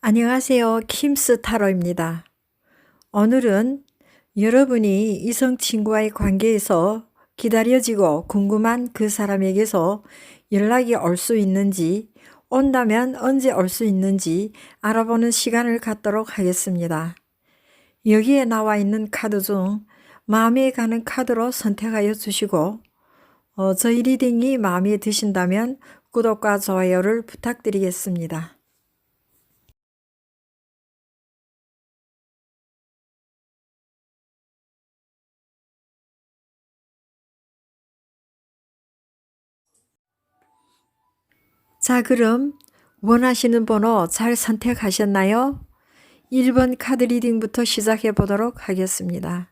안녕하세요. 킴스 타로입니다. 오늘은 여러분이 이성 친구와의 관계에서 기다려지고 궁금한 그 사람에게서 연락이 올 수 있는지, 온다면 언제 올 수 있는지 알아보는 시간을 갖도록 하겠습니다. 여기에 나와 있는 카드 중 마음에 가는 카드로 선택하여 주시고, 저희 리딩이 마음에 드신다면 구독과 좋아요를 부탁드리겠습니다. 자, 그럼 원하시는 번호 잘 선택하셨나요? 1번 카드 리딩부터 시작해 보도록 하겠습니다.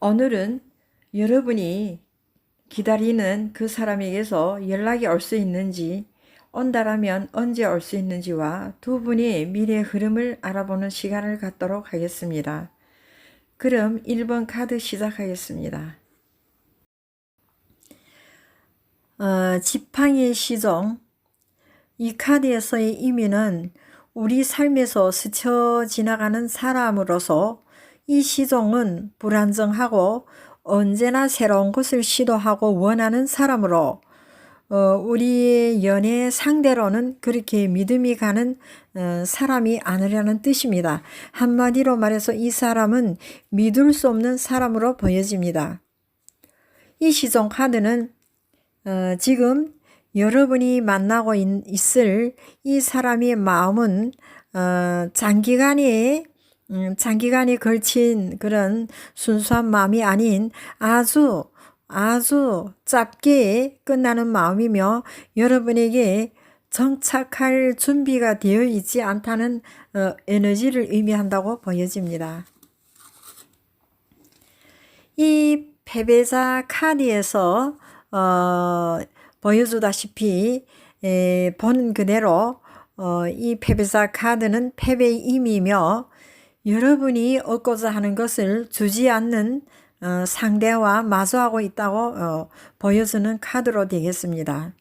오늘은 여러분이 기다리는 그 사람에게서 연락이 올 수 있는지, 온다라면 언제 올 수 있는지와 두 분의 미래 흐름을 알아보는 시간을 갖도록 하겠습니다. 그럼 1번 카드 시작하겠습니다. 지팡이의 시종. 이 카드에서의 의미는 우리 삶에서 스쳐 지나가는 사람으로서 이 시종은 불안정하고 언제나 새로운 것을 시도하고 원하는 사람으로 우리의 연애 상대로는 그렇게 믿음이 가는 사람이 아니라는 뜻입니다. 한마디로 말해서 이 사람은 믿을 수 없는 사람으로 보여집니다. 이 시종 카드는 지금 여러분이 만나고 있을 이 사람의 마음은 장기간에 걸친 그런 순수한 마음이 아닌 아주 짧게 끝나는 마음이며 여러분에게 정착할 준비가 되어 있지 않다는 에너지를 의미한다고 보여집니다. 이 패배자 카드에서 보여주다시피 보는 그대로 이 패배자 카드는 패배의 의미이며 여러분이 얻고자 하는 것을 주지 않는 상대와 마주하고 있다고 보여주는 카드로 되겠습니다.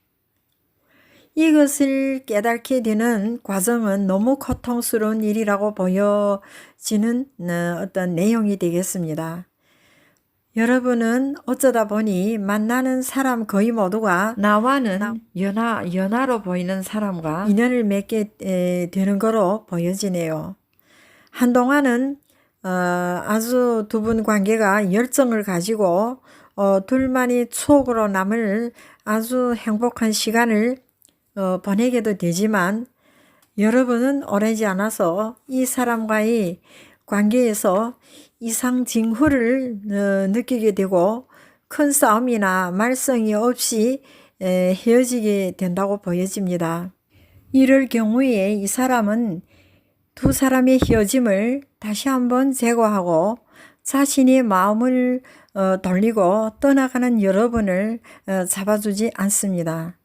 이것을 깨닫게 되는 과정은 너무 고통스러운 일이라고 보여지는 어떤 내용이 되겠습니다. 여러분은 어쩌다 보니 만나는 사람 거의 모두가 나와는 연하로 보이는 사람과 인연을 맺게 되는 거로 보여지네요. 한동안은 아주 두 분 관계가 열정을 가지고 둘만이 추억으로 남을 아주 행복한 시간을 보내게도 되지만 여러분은 오래지 않아서 이 사람과의 관계에서 이상 징후를 느끼게 되고 큰 싸움이나 말썽이 없이 헤어지게 된다고 보여집니다. 이럴 경우에 이 사람은 두 사람의 헤어짐을 다시 한번 재고하고 자신의 마음을 돌리고 떠나가는 여러분을 잡아주지 않습니다.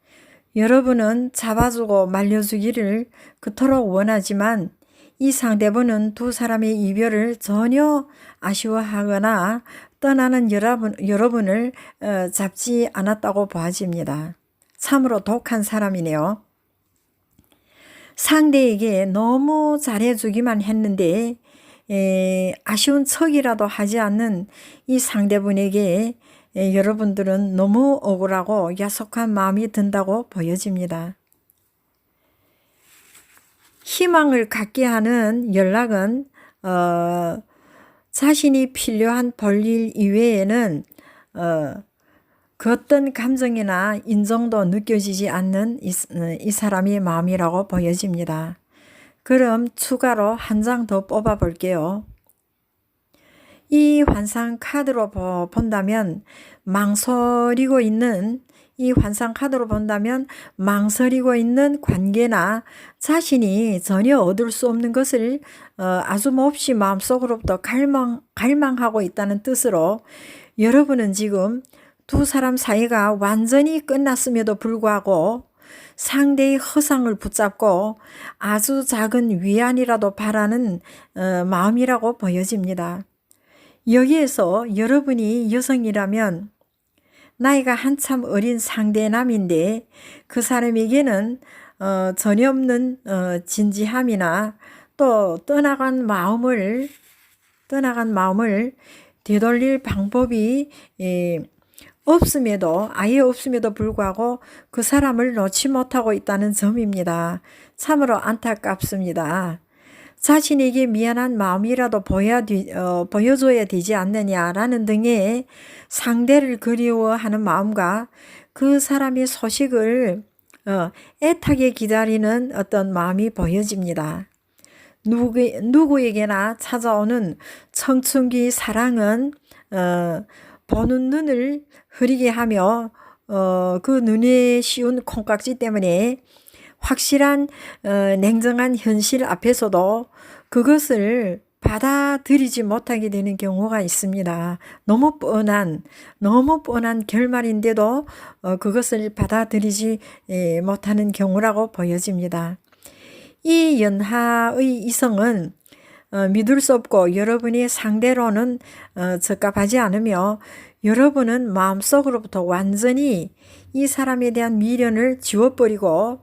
여러분은 잡아주고 말려주기를 그토록 원하지만 이 상대분은 두 사람의 이별을 전혀 아쉬워하거나 떠나는 여러분을 잡지 않았다고 보아집니다. 참으로 독한 사람이네요. 상대에게 너무 잘해주기만 했는데 아쉬운 척이라도 하지 않는 이 상대분에게 여러분들은 너무 억울하고 야속한 마음이 든다고 보여집니다. 희망을 갖게 하는 연락은 자신이 필요한 볼일 이외에는 그 어떤 감정이나 인정도 느껴지지 않는 이 사람의 마음이라고 보여집니다. 그럼 추가로 한 장 더 뽑아 볼게요. 이 환상 카드로 본다면 망설이고 있는 이 환상 카드로 본다면 망설이고 있는 관계나 자신이 전혀 얻을 수 없는 것을 아주 몹시 마음속으로부터 갈망하고 있다는 뜻으로 여러분은 지금 두 사람 사이가 완전히 끝났음에도 불구하고 상대의 허상을 붙잡고 아주 작은 위안이라도 바라는 마음이라고 보여집니다. 여기에서 여러분이 여성이라면 나이가 한참 어린 상대남인데 그 사람에게는 전혀 없는 진지함이나 또 떠나간 마음을 되돌릴 방법이 아예 없음에도 불구하고 그 사람을 놓지 못하고 있다는 점입니다. 참으로 안타깝습니다. 자신에게 미안한 마음이라도 보여줘야 되지 않느냐라는 등의 상대를 그리워하는 마음과 그 사람의 소식을 애타게 기다리는 어떤 마음이 보여집니다. 누구에게나 찾아오는 청춘기 사랑은 보는 눈을 흐리게 하며 그 눈에 씌운 콩깍지 때문에 확실한 냉정한 현실 앞에서도 그것을 받아들이지 못하게 되는 경우가 있습니다. 너무 뻔한 결말인데도 그것을 받아들이지 못하는 경우라고 보여집니다. 이 연하의 이성은 믿을 수 없고 여러분이 상대로는 적합하지 않으며 여러분은 마음속으로부터 완전히 이 사람에 대한 미련을 지워버리고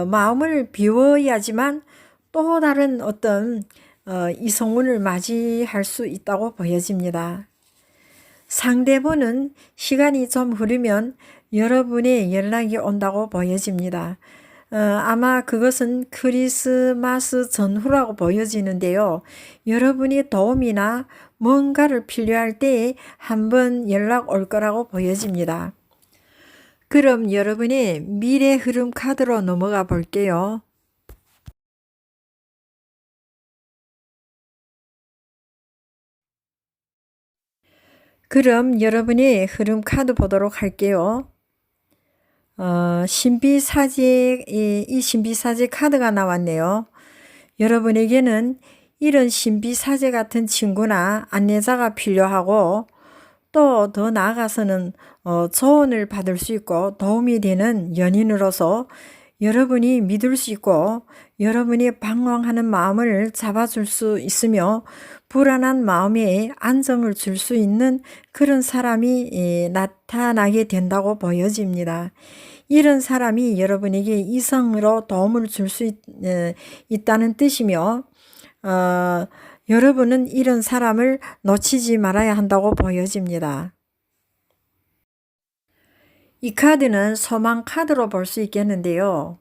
마음을 비워야지만 또 다른 어떤 이성운을 맞이할 수 있다고 보여집니다. 상대분은 시간이 좀 흐르면 여러분의 연락이 온다고 보여집니다. 아마 그것은 크리스마스 전후라고 보여지는데요. 여러분이 도움이나 뭔가를 필요할 때에 한번 연락 올 거라고 보여집니다. 그럼 여러분의 미래 흐름 카드로 넘어가 볼게요. 그럼 여러분의 흐름 카드 보도록 할게요. 이 신비사제 카드가 나왔네요. 여러분에게는 이런 신비사제 같은 친구나 안내자가 필요하고 또 더 나아가서는 조언을 받을 수 있고 도움이 되는 연인으로서 여러분이 믿을 수 있고 여러분이 방황하는 마음을 잡아줄 수 있으며 불안한 마음에 안정을 줄 수 있는 그런 사람이 나타나게 된다고 보여집니다. 이런 사람이 여러분에게 이성으로 도움을 줄 수 있다는 뜻이며 여러분은 이런 사람을 놓치지 말아야 한다고 보여집니다. 이 카드는 소망 카드로 볼 수 있겠는데요.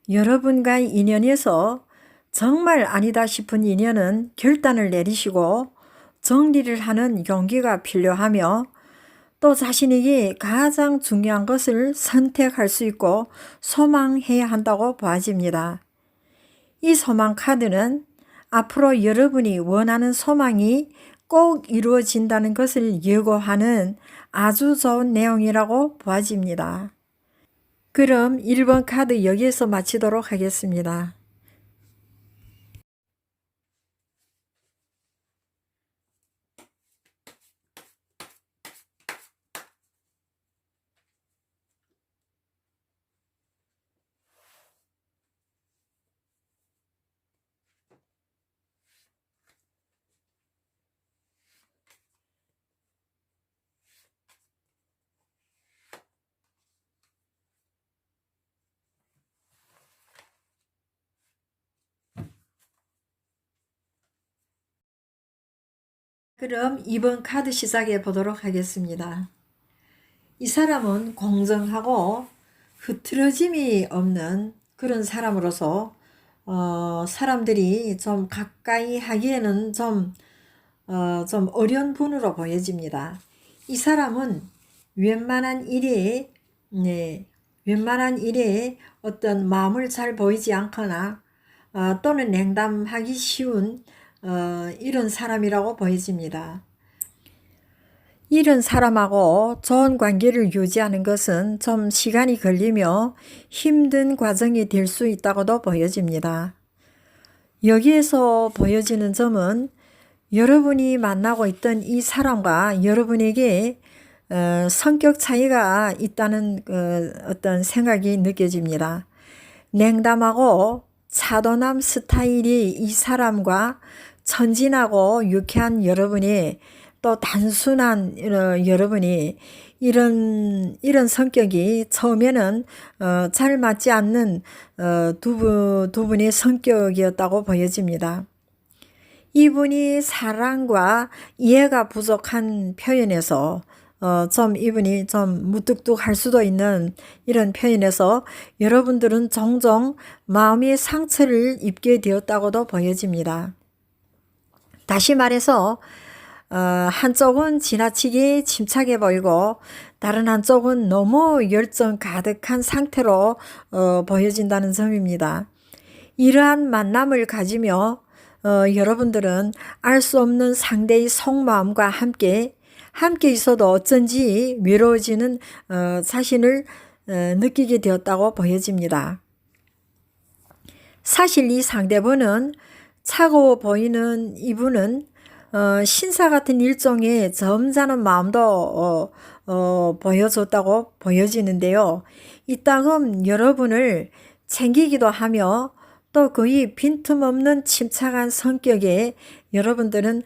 여러분과의 인연에서 정말 아니다 싶은 인연은 결단을 내리시고 정리를 하는 용기가 필요하며 또 자신에게 가장 중요한 것을 선택할 수 있고 소망해야 한다고 보아집니다. 이 소망 카드는 앞으로 여러분이 원하는 소망이 꼭 이루어진다는 것을 예고하는 아주 좋은 내용이라고 보아집니다. 그럼 1번 카드 여기에서 마치도록 하겠습니다. 그럼 2번 카드 시작해 보도록 하겠습니다. 이 사람은 공정하고 흐트러짐이 없는 그런 사람으로서 사람들이 좀 가까이 하기에는 좀 어려운 분으로 보여집니다. 이 사람은 웬만한 일에 어떤 마음을 잘 보이지 않거나 또는 냉담하기 쉬운 이런 사람이라고 보여집니다. 이런 사람하고 좋은 관계를 유지하는 것은 좀 시간이 걸리며 힘든 과정이 될 수 있다고도 보여집니다. 여기에서 보여지는 점은 여러분이 만나고 있던 이 사람과 여러분에게 성격 차이가 있다는 어떤 생각이 느껴집니다. 냉담하고 차도남 스타일이 이 사람과 천진하고 유쾌한 여러분이 또 단순한 여러분이 이런 성격이 처음에는 잘 맞지 않는 두 분의 성격이었다고 보여집니다. 이분이 사랑과 이해가 부족한 표현에서 좀 이분이 좀 무뚝뚝할 수도 있는 이런 표현에서 여러분들은 종종 마음의 상처를 입게 되었다고도 보여집니다. 다시 말해서 한쪽은 지나치게 침착해 보이고 다른 한쪽은 너무 열정 가득한 상태로 보여진다는 점입니다. 이러한 만남을 가지며 여러분들은 알 수 없는 상대의 속마음과 함께 있어도 어쩐지 외로워지는 자신을 느끼게 되었다고 보여집니다. 사실 이 상대분은 차가워 보이는 이분은 신사 같은 일종의 점잖은 마음도 보여줬다고 보여지는데요. 이따금 여러분을 챙기기도 하며 또 거의 빈틈없는 침착한 성격에 여러분들은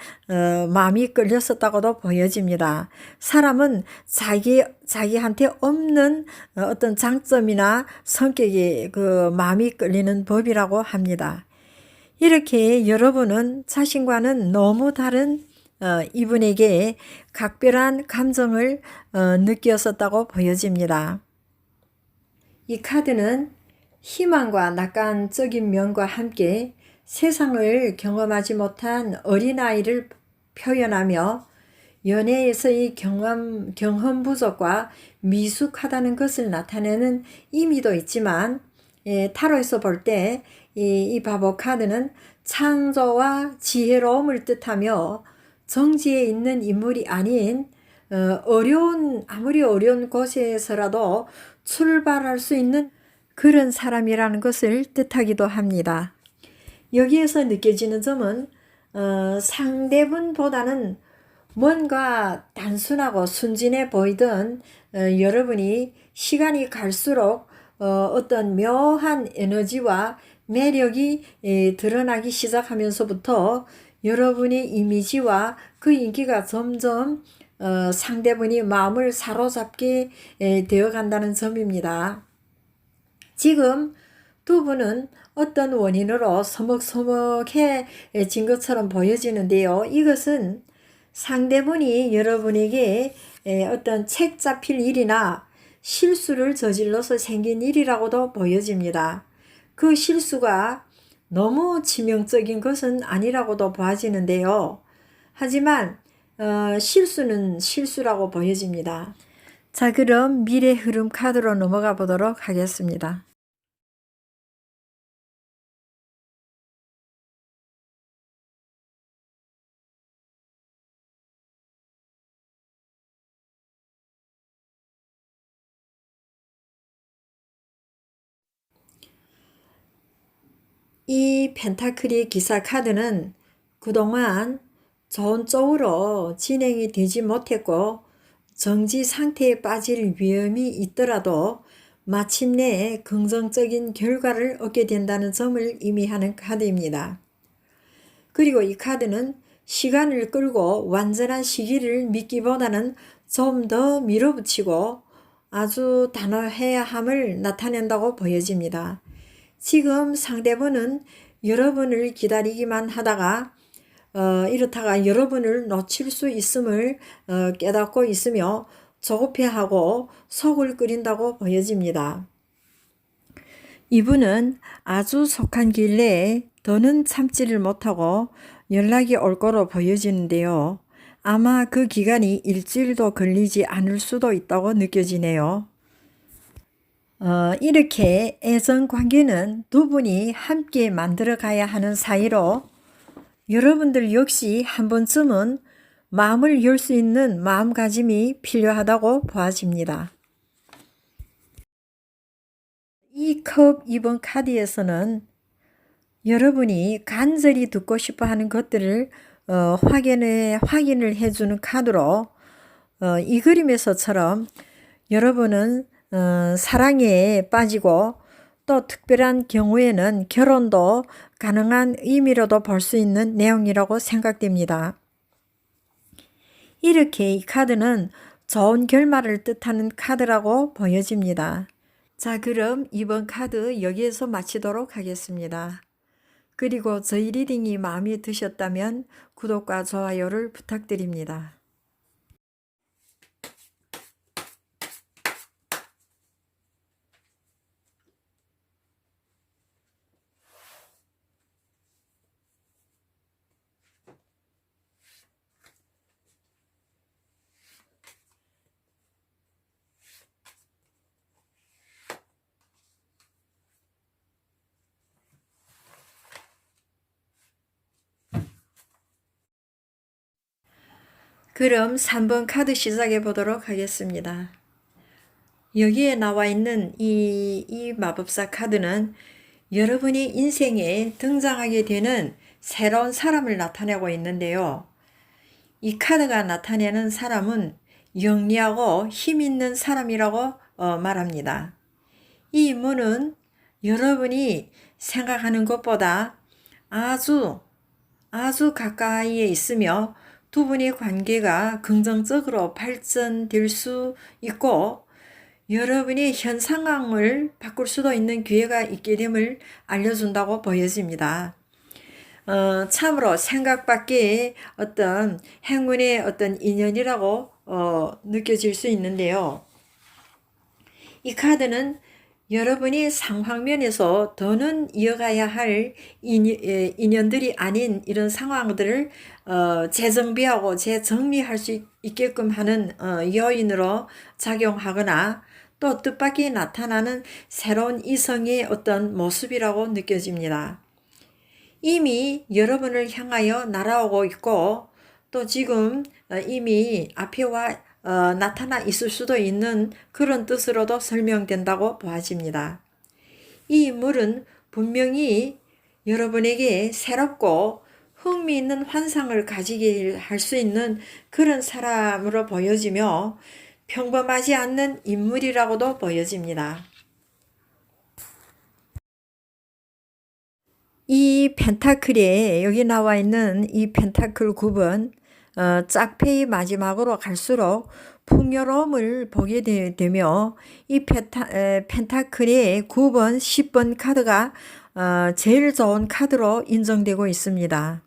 마음이 끌렸었다고도 보여집니다. 사람은 자기한테 없는 어떤 장점이나 성격에 그 마음이 끌리는 법이라고 합니다. 이렇게 여러분은 자신과는 너무 다른 이분에게 각별한 감정을 느꼈었다고 보여집니다. 이 카드는 희망과 낙관적인 면과 함께 세상을 경험하지 못한 어린아이를 표현하며 연애에서의 경험 부족과 미숙하다는 것을 나타내는 의미도 있지만 타로에서 볼 때 이 바보 카드는 창조와 지혜로움을 뜻하며 정지에 있는 인물이 아닌 아무리 어려운 곳에서라도 출발할 수 있는 그런 사람이라는 것을 뜻하기도 합니다. 여기에서 느껴지는 점은 상대분보다는 뭔가 단순하고 순진해 보이던 여러분이 시간이 갈수록 어떤 묘한 에너지와 매력이 드러나기 시작하면서부터 여러분의 이미지와 그 인기가 점점 상대분이 마음을 사로잡게 되어 간다는 점입니다. 지금 두 분은 어떤 원인으로 서먹서먹해진 것처럼 보여지는데요. 이것은 상대분이 여러분에게 어떤 책 잡힐 일이나 실수를 저질러서 생긴 일이라고도 보여집니다. 그 실수가 너무 치명적인 것은 아니라고도 보아지는데요. 하지만 실수는 실수라고 보여집니다. 자, 그럼 미래 흐름 카드로 넘어가 보도록 하겠습니다. 이 펜타클의 기사 카드는 그동안 좋은 쪽으로 진행이 되지 못했고 정지 상태에 빠질 위험이 있더라도 마침내 긍정적인 결과를 얻게 된다는 점을 의미하는 카드입니다. 그리고 이 카드는 시간을 끌고 완전한 시기를 믿기보다는 좀 더 밀어붙이고 아주 단호해야 함을 나타낸다고 보여집니다. 지금 상대분은 여러분을 기다리기만 하다가 이렇다가 여러분을 놓칠 수 있음을 깨닫고 있으며 조급해하고 속을 끓인다고 보여집니다. 이분은 아주 속한 길래 더는 참지를 못하고 연락이 올 거로 보여지는데요. 아마 그 기간이 일주일도 걸리지 않을 수도 있다고 느껴지네요. 이렇게 애정 관계는 두 분이 함께 만들어 가야 하는 사이로 여러분들 역시 한 번쯤은 마음을 열 수 있는 마음가짐이 필요하다고 보아집니다. 이 컵 2번 카드에서는 여러분이 간절히 듣고 싶어 하는 것들을 확인을 해주는 카드로 이 그림에서처럼 여러분은 사랑에 빠지고 또 특별한 경우에는 결혼도 가능한 의미로도 볼 수 있는 내용이라고 생각됩니다. 이렇게 이 카드는 좋은 결말을 뜻하는 카드라고 보여집니다. 자, 그럼 이번 카드 여기에서 마치도록 하겠습니다. 그리고 저희 리딩이 마음에 드셨다면 구독과 좋아요를 부탁드립니다. 그럼 3번 카드 시작해 보도록 하겠습니다. 여기에 나와 있는 이 마법사 카드는 여러분이 인생에 등장하게 되는 새로운 사람을 나타내고 있는데요. 이 카드가 나타내는 사람은 영리하고 힘 있는 사람이라고 말합니다. 이 인물은 여러분이 생각하는 것보다 아주 가까이에 있으며 두 분의 관계가 긍정적으로 발전될 수 있고 여러분이 현 상황을 바꿀 수도 있는 기회가 있게 됨을 알려준다고 보여집니다. 참으로 생각 밖의 어떤 행운의 어떤 인연이라고 느껴질 수 있는데요. 이 카드는 여러분이 상황면에서 더는 이어가야 할 인연들이 아닌 이런 상황들을 재정비하고 재정리할 수 있게끔 하는 요인으로 작용하거나 또 뜻밖의 나타나는 새로운 이성의 어떤 모습이라고 느껴집니다. 이미 여러분을 향하여 날아오고 있고 또 지금 이미 앞에 와 나타나 있을 수도 있는 그런 뜻으로도 설명된다고 보아집니다. 이 인물은 분명히 여러분에게 새롭고 흥미있는 환상을 가지게 할 수 있는 그런 사람으로 보여지며 평범하지 않는 인물이라고도 보여집니다. 이 펜타클에 여기 나와 있는 이 펜타클 9번 짝패의 마지막으로 갈수록 풍요로움을 보게 되며 이 펜타클의 9번, 10번 카드가 제일 좋은 카드로 인정되고 있습니다.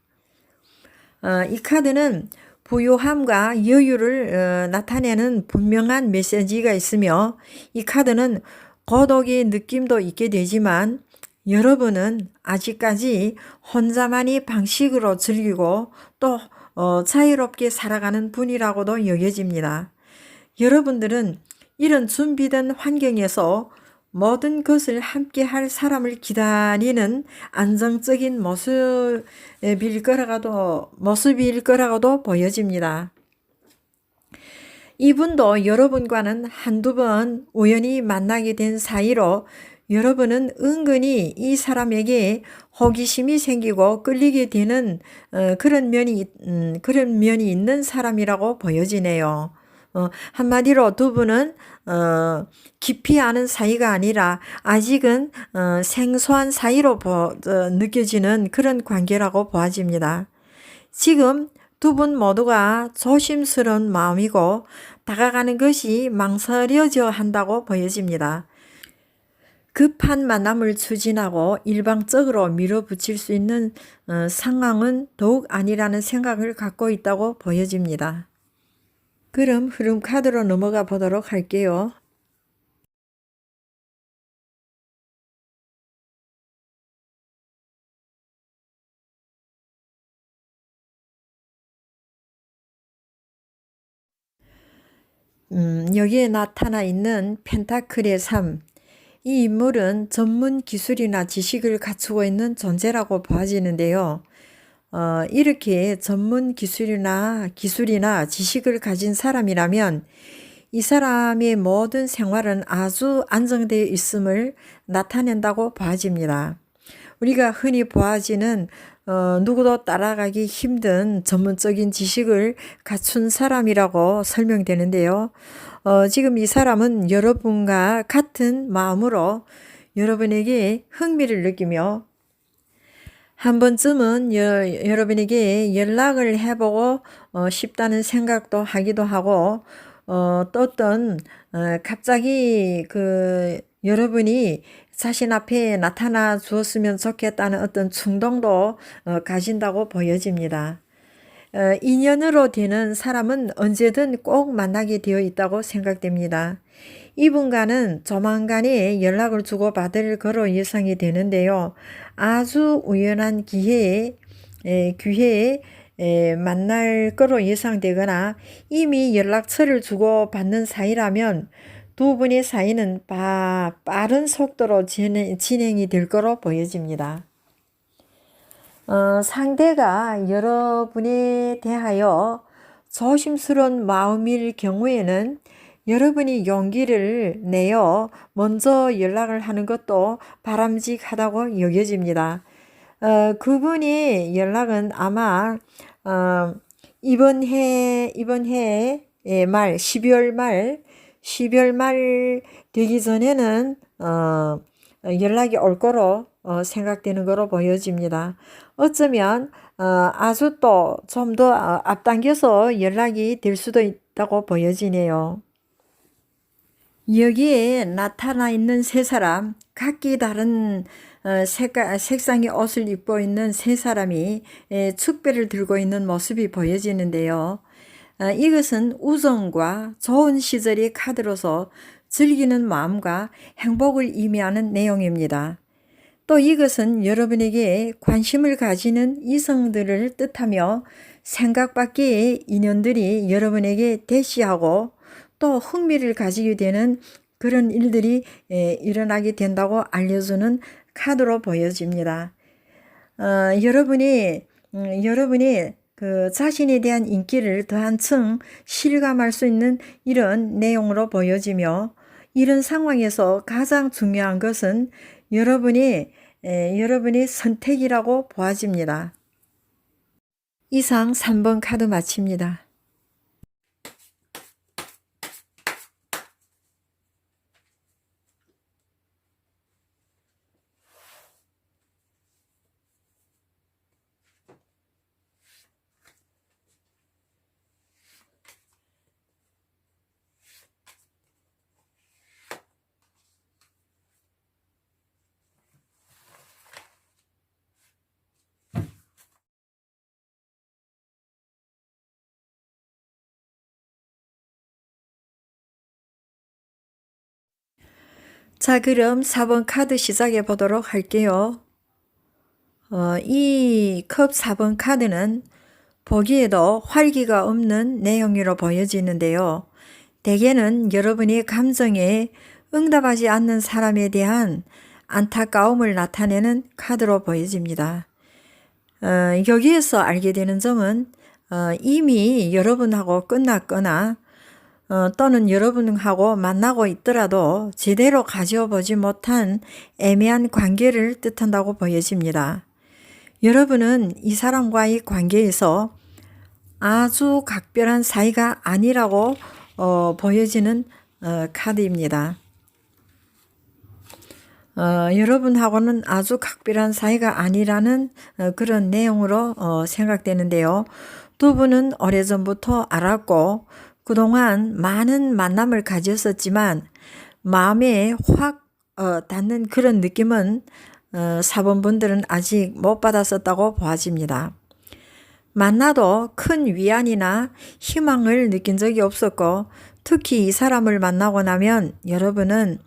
이 카드는 부유함과 여유를 나타내는 분명한 메시지가 있으며 이 카드는 고독의 느낌도 있게 되지만 여러분은 아직까지 혼자만의 방식으로 즐기고 또 자유롭게 살아가는 분이라고도 여겨집니다. 여러분들은 이런 준비된 환경에서 모든 것을 함께 할 사람을 기다리는 안정적인 모습일 거라고도 보여집니다. 이분도 여러분과는 한두 번 우연히 만나게 된 사이로 여러분은 은근히 이 사람에게 호기심이 생기고 끌리게 되는 그런 면이 있는 사람이라고 보여지네요. 한마디로 두 분은 깊이 아는 사이가 아니라 아직은 생소한 사이로 느껴지는 그런 관계라고 보아집니다. 지금 두 분 모두가 조심스러운 마음이고 다가가는 것이 망설여져 한다고 보여집니다. 급한 만남을 추진하고 일방적으로 밀어붙일 수 있는 상황은 더욱 아니라는 생각을 갖고 있다고 보여집니다. 그럼 흐름 카드로 넘어가 보도록 할게요. 여기에 나타나 있는 펜타클의 3. 이 인물은 전문 기술이나 지식을 갖추고 있는 존재라고 보아지는데요. 이렇게 전문 기술이나 지식을 가진 사람이라면 이 사람의 모든 생활은 아주 안정되어 있음을 나타낸다고 봐집니다. 우리가 흔히 보아지는 누구도 따라가기 힘든 전문적인 지식을 갖춘 사람이라고 설명되는데요. 지금 이 사람은 여러분과 같은 마음으로 여러분에게 흥미를 느끼며 한 번쯤은 여러분에게 연락을 해보고 싶다는 생각도 하기도 하고 또 어떤 갑자기 여러분이 자신 앞에 나타나 주었으면 좋겠다는 어떤 충동도 가진다고 보여집니다. 인연으로 되는 사람은 언제든 꼭 만나게 되어 있다고 생각됩니다. 이분과는 조만간에 연락을 주고받을 거로 예상이 되는데요. 아주 우연한 기회에 만날 거로 예상되거나 이미 연락처를 주고받는 사이라면 두 분의 사이는 빠른 속도로 진행이 될 거로 보여집니다. 상대가 여러분에 대하여 조심스러운 마음일 경우에는 여러분이 용기를 내어 먼저 연락을 하는 것도 바람직하다고 여겨집니다. 그분의 연락은 아마 이번 해 말 12월 말 되기 전에는 연락이 올 거로 생각되는 거로 보여집니다. 어쩌면 아주 또 좀 더 앞당겨서 연락이 될 수도 있다고 보여지네요. 여기에 나타나 있는 세 사람, 각기 다른 색상의 옷을 입고 있는 세 사람이 축배를 들고 있는 모습이 보여지는데요. 이것은 우정과 좋은 시절의 카드로서 즐기는 마음과 행복을 의미하는 내용입니다. 또 이것은 여러분에게 관심을 가지는 이성들을 뜻하며 생각 밖의 인연들이 여러분에게 대시하고 또 흥미를 가지게 되는 그런 일들이 일어나게 된다고 알려주는 카드로 보여집니다. 여러분이 그 자신에 대한 인기를 더 한층 실감할 수 있는 이런 내용으로 보여지며 이런 상황에서 가장 중요한 것은 여러분의 선택이라고 보아집니다. 이상 3번 카드 마칩니다. 자, 그럼 4번 카드 시작해 보도록 할게요. 이 컵 4번 카드는 보기에도 활기가 없는 내용으로 보여지는데요. 대개는 여러분이 감정에 응답하지 않는 사람에 대한 안타까움을 나타내는 카드로 보여집니다. 여기에서 알게 되는 점은 이미 여러분하고 끝났거나 또는 여러분하고 만나고 있더라도 제대로 가져보지 못한 애매한 관계를 뜻한다고 보여집니다. 여러분은 이 사람과의 관계에서 아주 각별한 사이가 아니라고 보여지는 카드입니다. 여러분하고는 아주 각별한 사이가 아니라는 그런 내용으로 생각되는데요. 두 분은 오래전부터 알았고 그동안 많은 만남을 가졌었지만 마음에 확 닿는 그런 느낌은 4번 분들은 아직 못 받았었다고 보아집니다. 만나도 큰 위안이나 희망을 느낀 적이 없었고 특히 이 사람을 만나고 나면 여러분은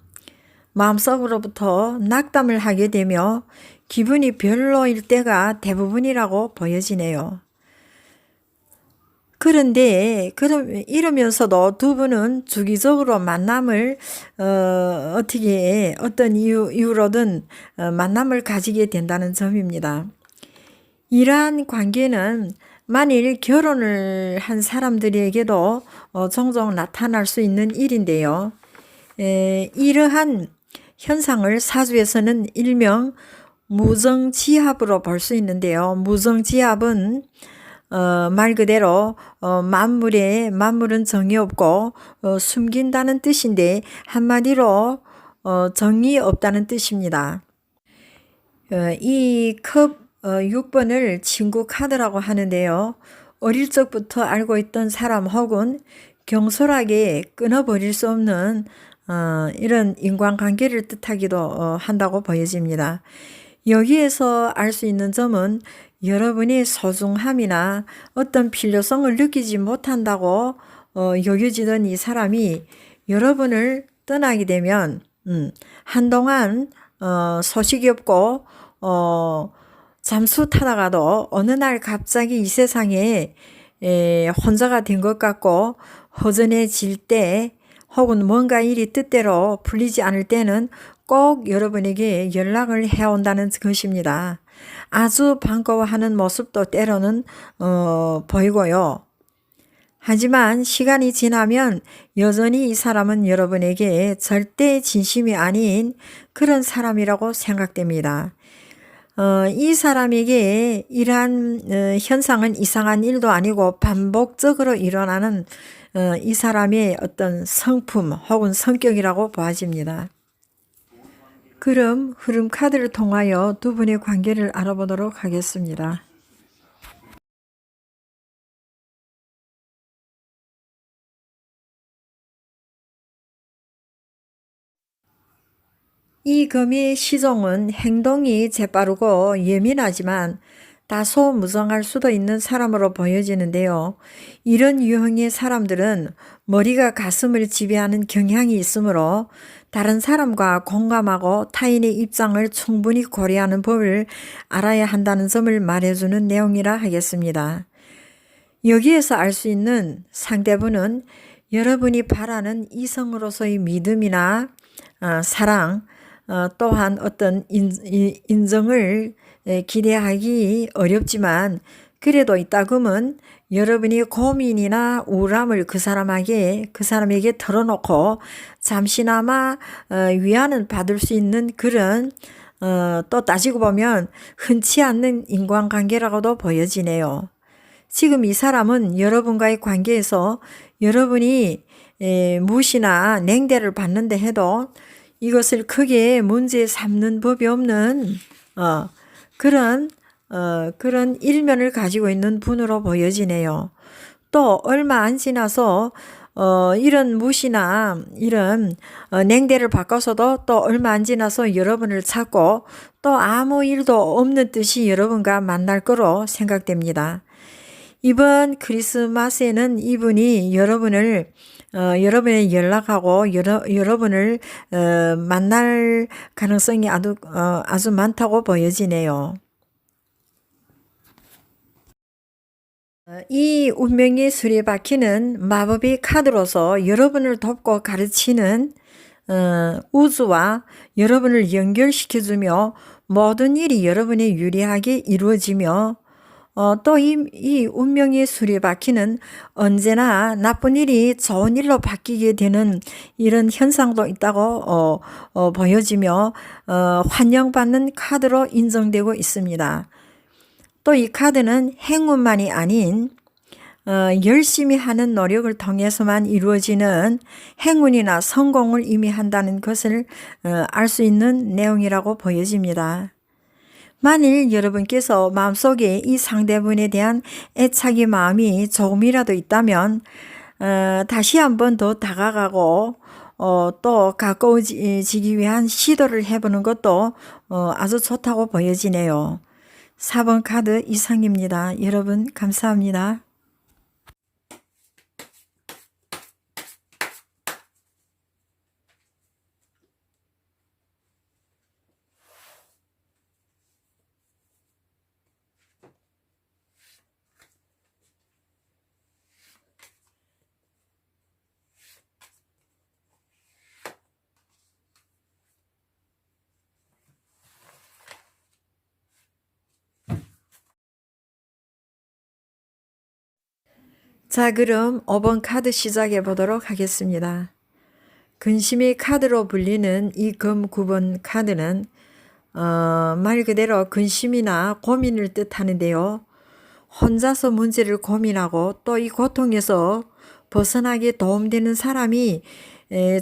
마음속으로부터 낙담을 하게 되며 기분이 별로일 때가 대부분이라고 보여지네요. 그런데 이러면서도 두 분은 주기적으로 만남을 어떤 이유로든 만남을 가지게 된다는 점입니다. 이러한 관계는 만일 결혼을 한 사람들에게도 종종 나타날 수 있는 일인데요. 이러한 현상을 사주에서는 일명 무정지합으로 볼 수 있는데요. 무정지합은 말 그대로 만물은 정이 없고 숨긴다는 뜻인데 한마디로 정이 없다는 뜻입니다. 이 컵 6번을 친구 카드라고 하는데요. 어릴 적부터 알고 있던 사람 혹은 경솔하게 끊어버릴 수 없는 이런 인간관계를 뜻하기도 한다고 보여집니다. 여기에서 알 수 있는 점은 여러분이 소중함이나 어떤 필요성을 느끼지 못한다고 여겨지던 이 사람이 여러분을 떠나게 되면 한동안 소식이 없고 잠수 타다가도 어느 날 갑자기 이 세상에 혼자가 된 것 같고 허전해질 때 혹은 뭔가 일이 뜻대로 풀리지 않을 때는 꼭 여러분에게 연락을 해온다는 것입니다. 아주 반가워하는 모습도 때로는 보이고요. 하지만 시간이 지나면 여전히 이 사람은 여러분에게 절대 진심이 아닌 그런 사람이라고 생각됩니다. 이 사람에게 이러한 현상은 이상한 일도 아니고 반복적으로 일어나는 이 사람의 어떤 성품 혹은 성격이라고 보아집니다. 그럼 흐름 카드를 통하여 두 분의 관계를 알아보도록 하겠습니다. 이 금의 시종은 행동이 재빠르고 예민하지만 다소 무성할 수도 있는 사람으로 보여지는데요. 이런 유형의 사람들은 머리가 가슴을 지배하는 경향이 있으므로 다른 사람과 공감하고 타인의 입장을 충분히 고려하는 법을 알아야 한다는 점을 말해주는 내용이라 하겠습니다. 여기에서 알 수 있는 상대분은 여러분이 바라는 이성으로서의 믿음이나 사랑, 또한 어떤 인정을 기대하기 어렵지만 그래도 이따금은 여러분이 고민이나 우울함을 그 사람에게 털어놓고 잠시나마 위안은 받을 수 있는 그런 또 따지고 보면 흔치 않는 인간관계라고도 보여지네요. 지금 이 사람은 여러분과의 관계에서 여러분이 무시나 냉대를 받는데 해도 이것을 크게 문제 삼는 법이 없는 그런 일면을 가지고 있는 분으로 보여지네요. 또 얼마 안 지나서 이런 무시나 이런 냉대를 바꿔서도 또 얼마 안 지나서 여러분을 찾고 또 아무 일도 없는 듯이 여러분과 만날 거로 생각됩니다. 이번 크리스마스에는 이분이 여러분의 연락하고 여러분을 만날 가능성이 아주 많다고 보여지네요. 이 운명의 수레바퀴는 마법의 카드로서 여러분을 돕고 가르치는 우주와 여러분을 연결시켜주며 모든 일이 여러분에 유리하게 이루어지며 또 이 운명의 수레바퀴는 언제나 나쁜 일이 좋은 일로 바뀌게 되는 이런 현상도 있다고 보여지며 환영받는 카드로 인정되고 있습니다. 또 이 카드는 행운만이 아닌 열심히 하는 노력을 통해서만 이루어지는 행운이나 성공을 의미한다는 것을 알 수 있는 내용이라고 보여집니다. 만일 여러분께서 마음속에 이 상대분에 대한 애착의 마음이 조금이라도 있다면 다시 한번 더 다가가고 또 가까워지기 위한 시도를 해보는 것도 아주 좋다고 보여지네요. 4번 카드 이상입니다. 여러분 감사합니다. 자, 그럼 5번 카드 시작해 보도록 하겠습니다. 근심의 카드로 불리는 이 금 9번 카드는 말 그대로 근심이나 고민을 뜻하는데요. 혼자서 문제를 고민하고 또 이 고통에서 벗어나게 도움되는 사람이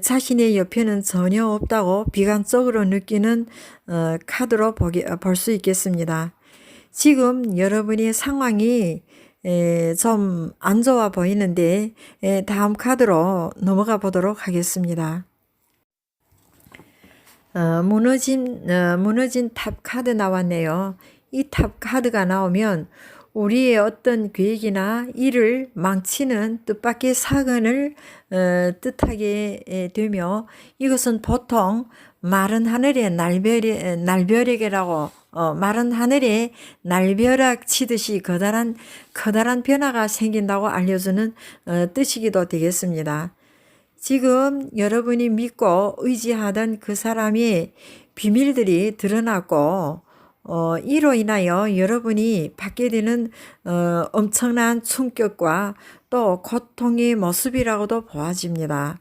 자신의 옆에는 전혀 없다고 비관적으로 느끼는 카드로 볼 수 있겠습니다. 지금 여러분의 상황이 좀 안 좋아 보이는데 다음 카드로 넘어가 보도록 하겠습니다. 무너진 탑 카드 나왔네요. 이 탑 카드가 나오면 우리의 어떤 계획이나 일을 망치는 뜻밖의 사건을 뜻하게 되며 이것은 보통 마른 하늘의 날벼락이라고 마른 하늘에 날벼락 치듯이 커다란 변화가 생긴다고 알려주는 뜻이기도 되겠습니다. 지금 여러분이 믿고 의지하던 그 사람의 비밀들이 드러났고 이로 인하여 여러분이 받게 되는 엄청난 충격과 또 고통의 모습이라고도 보아집니다.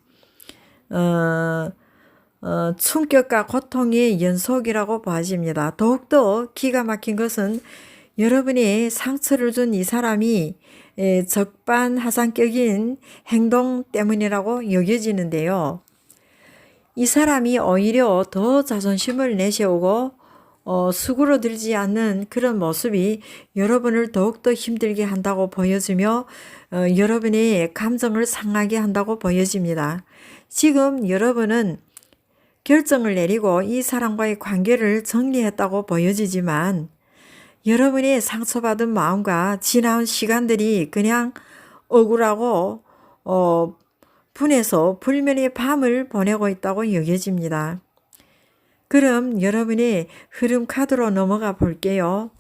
충격과 고통의 연속이라고 보아집니다. 더욱더 기가 막힌 것은 여러분이 상처를 준 이 사람이 적반하장격인 행동 때문이라고 여겨지는데요. 이 사람이 오히려 더 자존심을 내세우고 수그러들지 않는 그런 모습이 여러분을 더욱더 힘들게 한다고 보여지며 여러분의 감정을 상하게 한다고 보여집니다. 지금 여러분은 결정을 내리고 이 사람과의 관계를 정리했다고 보여지지만 여러분의 상처받은 마음과 지나온 시간들이 그냥 억울하고 분해서 불면의 밤을 보내고 있다고 여겨집니다. 그럼 여러분의 흐름 카드로 넘어가 볼게요.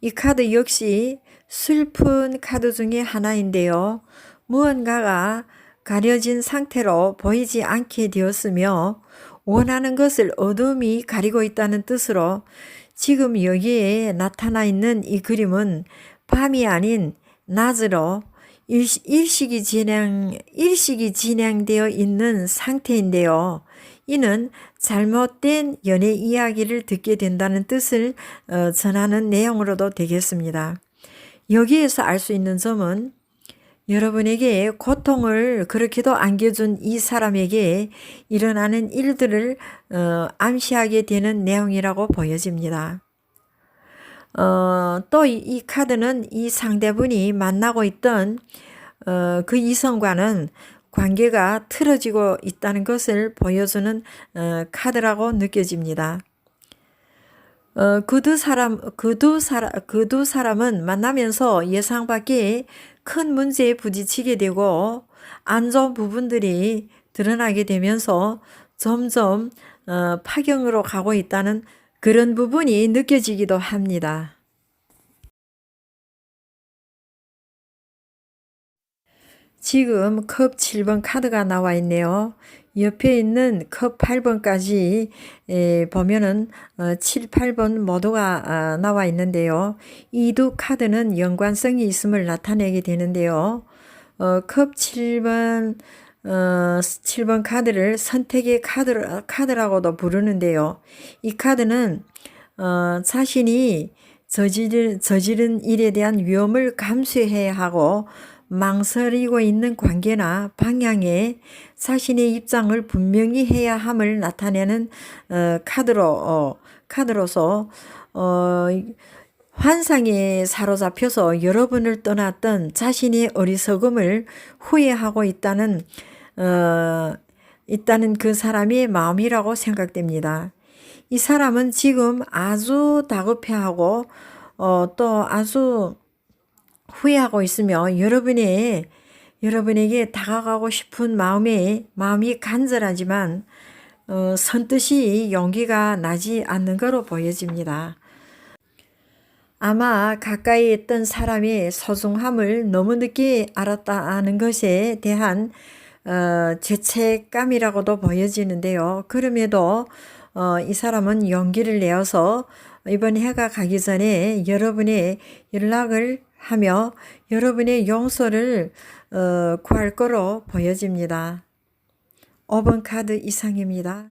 이 카드 역시 슬픈 카드 중에 하나인데요. 무언가가 가려진 상태로 보이지 않게 되었으며 원하는 것을 어둠이 가리고 있다는 뜻으로 지금 여기에 나타나 있는 이 그림은 밤이 아닌 낮으로 일식이 진행되어 있는 상태인데요. 이는 잘못된 연애 이야기를 듣게 된다는 뜻을 전하는 내용으로도 되겠습니다. 여기에서 알 수 있는 점은 여러분에게 고통을 그렇게도 안겨준 이 사람에게 일어나는 일들을 암시하게 되는 내용이라고 보여집니다. 또 이 카드는 이 상대분이 만나고 있던 그 이성과는 관계가 틀어지고 있다는 것을 보여주는 카드라고 느껴집니다. 그 두 사람은 만나면서 예상 밖의 큰 문제에 부딪히게 되고 안 좋은 부분들이 드러나게 되면서 점점 파경으로 가고 있다는 그런 부분이 느껴지기도 합니다. 지금 컵 7번 카드가 나와 있네요. 옆에 있는 컵 8번까지 보면은 7, 8번 모두가 나와 있는데요. 이 두 카드는 연관성이 있음을 나타내게 되는데요. 컵 7번 7번 카드를 선택의 카드라고도 부르는데요. 이 카드는 자신이 저지른 일에 대한 위험을 감수해야 하고 망설이고 있는 관계나 방향에 자신의 입장을 분명히 해야 함을 나타내는 카드로서 환상에 사로잡혀서 여러분을 떠났던 자신의 어리석음을 후회하고 있다는 그 사람의 마음이라고 생각됩니다. 이 사람은 지금 아주 다급해하고 또 아주 후회하고 있으며 여러분에게 다가가고 싶은 마음이 간절하지만 선뜻이 용기가 나지 않는 거로 보여집니다. 아마 가까이 있던 사람이 소중함을 너무 늦게 알았다는 것에 대한 죄책감이라고도 보여지는데요. 그럼에도 이 사람은 용기를 내어서 이번 해가 가기 전에 여러분의 연락을 하며 여러분의 용서를 구할 거로 보여집니다. 5번 카드 이상입니다.